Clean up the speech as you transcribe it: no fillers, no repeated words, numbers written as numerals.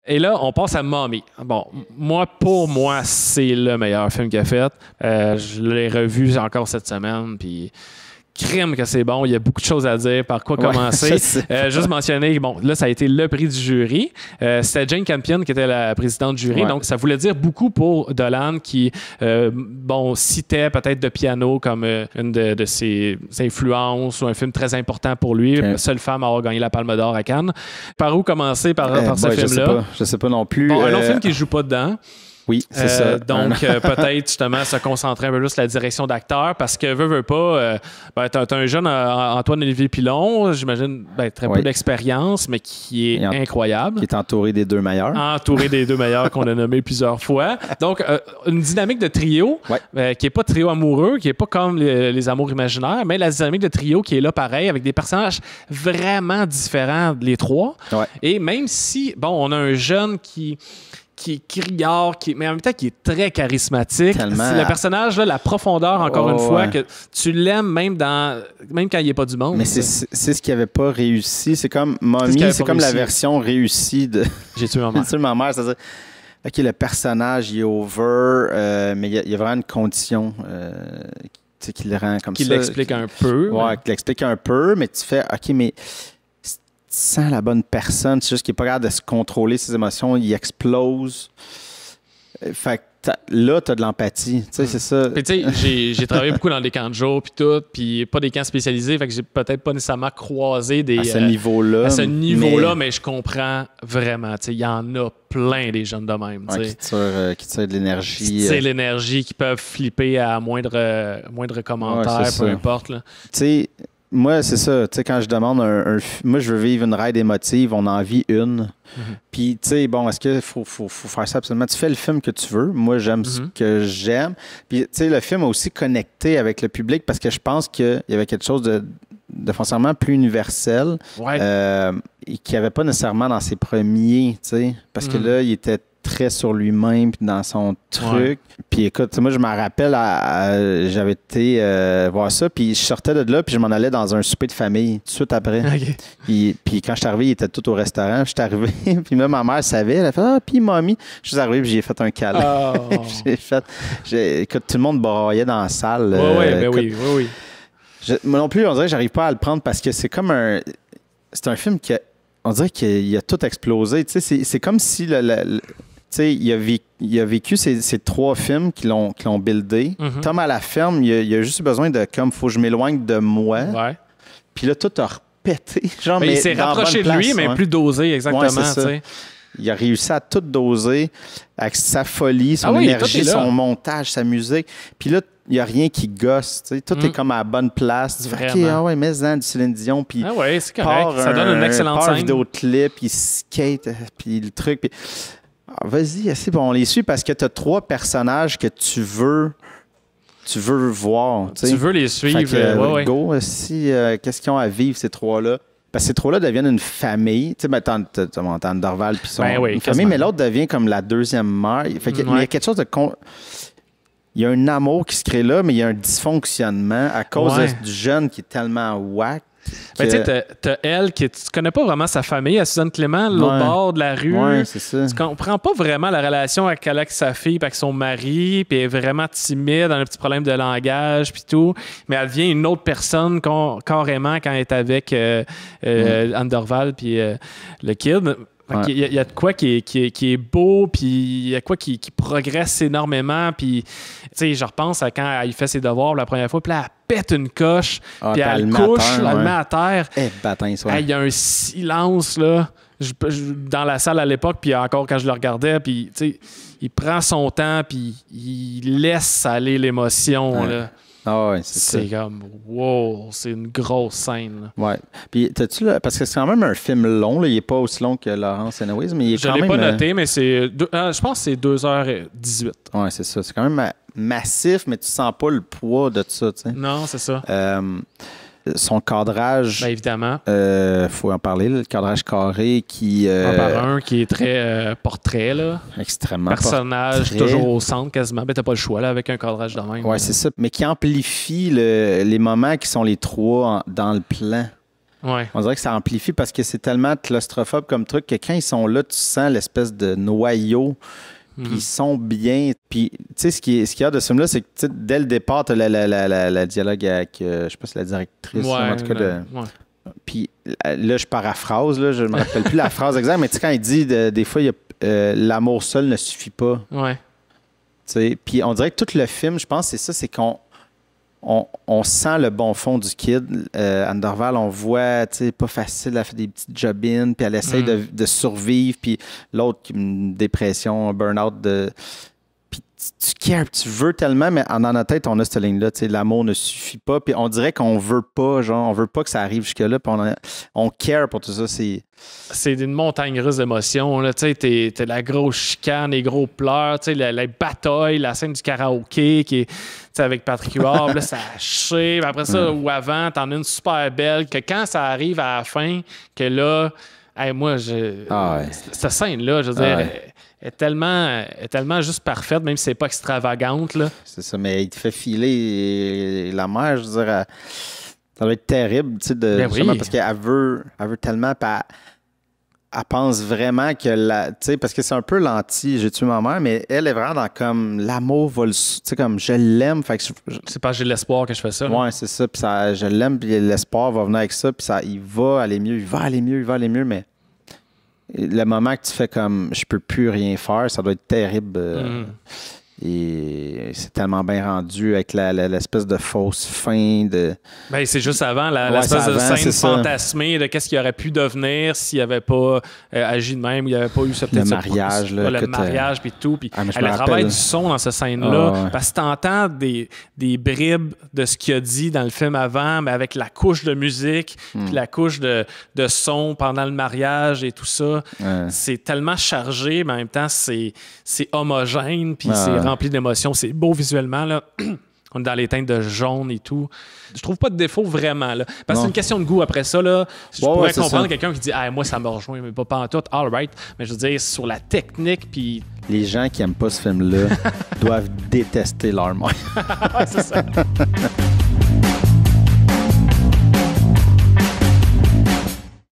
Et là, on passe à Mommy. Bon, pour moi, c'est le meilleur film qu'il a fait. Je l'ai revu encore cette semaine, puis crime que c'est bon. Il y a beaucoup de choses à dire. Par quoi commencer? Juste mentionner, bon, là, ça a été le prix du jury. C'était Jane Campion qui était la présidente du jury. Donc, ça voulait dire beaucoup pour Dolan qui, citait peut-être de piano comme une de ses influences ou un film très important pour lui. La seule femme à avoir gagné la Palme d'Or à Cannes. Par où commencer par ce film-là? Je sais pas non plus. Bon, un long film qui ne joue pas dedans. Oui, c'est ça. Donc, peut-être justement se concentrer un peu plus sur la direction d'acteur parce que veux pas, t'as un jeune Antoine-Olivier Pilon, j'imagine très peu d'expérience, mais qui est incroyable. Qui est entouré des deux meilleurs. Entouré des deux meilleurs qu'on a nommés plusieurs fois. Donc, une dynamique de trio qui n'est pas trio amoureux, qui n'est pas comme les amours imaginaires, mais la dynamique de trio qui est là pareil, avec des personnages vraiment différents, les trois. Ouais. Et même si, on a un jeune qui criard, mais en même temps qui est très charismatique. Tellement. C'est le personnage, là, la profondeur, encore une fois, que tu l'aimes même quand il n'est pas du monde. Mais c'est ce qui n'avait pas réussi. C'est comme Mommy, c'est comme la version réussie de J'ai tué ma mère. J'ai tué ma mère. C'est-à-dire, OK, le personnage, il est over, mais il y a vraiment une condition qui le rend comme ça. Qui l'explique un peu. Oui, qui l'explique un peu, mais tu fais, OK, mais sans la bonne personne, c'est juste qu'il n'est pas capable de se contrôler ses émotions, il explose. Fait que là, tu as de l'empathie. Tu sais, c'est ça. Puis tu sais, j'ai travaillé beaucoup dans des camps de jour, puis tout, puis pas des camps spécialisés, fait que j'ai peut-être pas nécessairement croisé des... À ce niveau-là. À ce niveau-là, mais je comprends vraiment. Tu sais, il y en a plein des jeunes de même. Qui tirent de l'énergie. Qui tirent l'énergie, qui peuvent flipper à moindre commentaire, peu importe. Tu sais... Moi, c'est ça. Tu sais, quand je demande moi, je veux vivre une ride émotive, on en vit une. Puis, tu sais, est-ce qu'il faut faire ça absolument? Tu fais le film que tu veux. Moi, j'aime ce que j'aime. Puis, tu sais, le film a aussi connecté avec le public parce que je pense qu'il y avait quelque chose de foncièrement plus universel et qu'il n'y avait pas nécessairement dans ses premiers, tu sais. Parce que là, il était très sur lui-même puis dans son truc. Puis écoute, moi je me rappelle, j'avais été voir ça, puis je sortais de là, puis je m'en allais dans un souper de famille tout de suite après. Okay. Puis quand je suis arrivé, il était tout au restaurant. Je suis arrivé, puis même ma mère savait, elle a fait « Ah, puis mamie! » Je suis arrivé, puis j'ai fait un câlin. Écoute, tout le monde braillait dans la salle. Oui. Moi non plus, on dirait que j'arrive pas à le prendre parce que c'est comme c'est un film on dirait qu'il a tout explosé. Tu sais, c'est comme si tu sais, il a vécu ces trois films qui l'ont buildé. Tom à la ferme, il a juste eu besoin de comme faut que je m'éloigne de moi. Ouais. Puis là, tout a repété. Genre, mais il s'est rapproché de lui, mais plus dosé, exactement. Ouais, il a réussi à tout doser avec sa folie, son énergie, son montage, sa musique. Puis là, il n'y a rien qui gosse. Tu sais. Tout est comme à la bonne place. Tu fais, OK, mets-en du Céline Dion. Puis c'est correct. Ça donne une excellente scène. Vidéoclip, il skate, puis le truc. Puis... vas-y, c'est bon, on les suit parce que tu as trois personnages que tu veux voir. Tu veux les suivre. Go, qu'est-ce qu'ils ont à vivre, ces trois-là? Parce que ces trois-là deviennent une famille. Tu sais, t'as Dorval puis une famille, mais l'autre devient comme la deuxième mère. Fait que, mais il y a quelque chose de... Il y a un amour qui se crée là, mais il y a un dysfonctionnement à cause du jeune qui est tellement whack. Tu sais, t'as elle qui... Tu connais pas vraiment sa famille, à Suzanne Clément, l'autre bord de la rue. Ouais, c'est ça. Tu comprends pas vraiment la relation qu'elle a avec sa fille et avec son mari, puis elle est vraiment timide, elle a un petit problème de langage puis tout, mais elle devient une autre personne carrément quand elle est avec Anne Dorval puis le kid. Il y a de quoi qui est beau, puis il y a quoi qui progresse énormément. Puis, tu sais, je repense à quand il fait ses devoirs la première fois, puis là, elle pète une coche, puis elle couche, elle le met à terre. Il y a un silence, là, dans la salle à l'époque, puis encore quand je le regardais, puis, tu sais, il prend son temps, puis il laisse aller l'émotion, là. Ah ouais, c'est comme, wow, c'est une grosse scène. Là. Ouais. Puis, t'as-tu là, parce que c'est quand même un film long, là, il n'est pas aussi long que Laurence Anyways, mais il est je quand même... Je ne l'ai pas noté, mais je pense que c'est 2h18. Ouais, c'est ça. C'est quand même massif, mais tu sens pas le poids de ça, tu sais. Non, c'est ça. Son cadrage... Bien évidemment. Faut en parler, le cadrage carré qui... un par un, qui est très portrait, là. Extrêmement personnage portrait. Toujours au centre, quasiment. Ben, t'as pas le choix, là, avec un cadrage de même. Ouais, c'est ça. Mais qui amplifie les moments qui sont les trois dans le plan. Ouais. On dirait que ça amplifie parce que c'est tellement claustrophobe comme truc que quand ils sont là, tu sens l'espèce de noyau. Puis ils sont bien. Puis, tu sais, ce qu'il y a de ce film-là, c'est que dès le départ, tu as la dialogue avec, je sais pas si la directrice, en tout cas. Puis là, je paraphrase, là, je me rappelle plus la phrase exacte, mais tu sais, quand il dit, des fois, l'amour seul ne suffit pas. Ouais. Tu sais, puis on dirait que tout le film, je pense, c'est ça, c'est qu'on sent le bon fond du kid. Anne Dorval, on voit, tu sais, pas facile, elle fait des petites job-ins, puis elle essaye de survivre, puis l'autre, une dépression, un burn-out Puis tu cares, tu veux tellement, mais dans notre tête, on a cette ligne-là, tu sais, l'amour ne suffit pas, puis on dirait qu'on veut pas, genre, on veut pas que ça arrive jusque-là, puis on care pour tout ça, c'est une montagne russe d'émotions, là, tu sais, t'as la grosse chicane, les gros pleurs, tu sais, la bataille, la scène du karaoké qui est, tu sais, avec Patrick Huard, là, ça chive. Après ça, ou avant, t'en as une super belle, que quand ça arrive à la fin, que là, hey, moi, cette scène-là, je veux dire, est tellement juste parfaite, même si c'est pas extravagante, là. C'est ça, mais il te fait filer la mère, je veux dire, ça doit être terrible, tu sais, parce qu'elle veut tellement, elle pense vraiment que tu sais, parce que c'est un peu j'ai tué ma mère, mais elle est vraiment dans comme l'amour va tu sais, comme je l'aime, fait que c'est pas j'ai l'espoir que je fais ça. Ouais, c'est ça, puis je l'aime, puis l'espoir va venir avec ça, puis il va aller mieux, mais le moment que tu fais comme je peux plus rien faire, ça doit être terrible. Et c'est tellement bien rendu avec l'espèce de fausse fin de. Ben, c'est juste avant l'espèce de scène fantasmée de qu'est-ce qu'il aurait pu devenir s'il n'avait pas agi de même, il n'y avait pas eu le mariage, le mariage puis tout. Puis le travail du son dans cette scène-là, parce que t'entends des bribes de ce qu'il a dit dans le film avant, mais avec la couche de musique, puis la couche de son pendant le mariage et tout ça. C'est tellement chargé, mais en même temps, c'est homogène, puis c'est rempli d'émotions. C'est beau visuellement, là. On est dans les teintes de jaune et tout. Je trouve pas de défaut vraiment, là. Parce que c'est une question de goût après ça, là. Je pourrais comprendre quelqu'un qui dit « moi, ça me rejoint, mais pas en tout. » All right. Mais je veux dire, sur la technique, puis... Les gens qui aiment pas ce film-là doivent détester leur mère. C'est ça.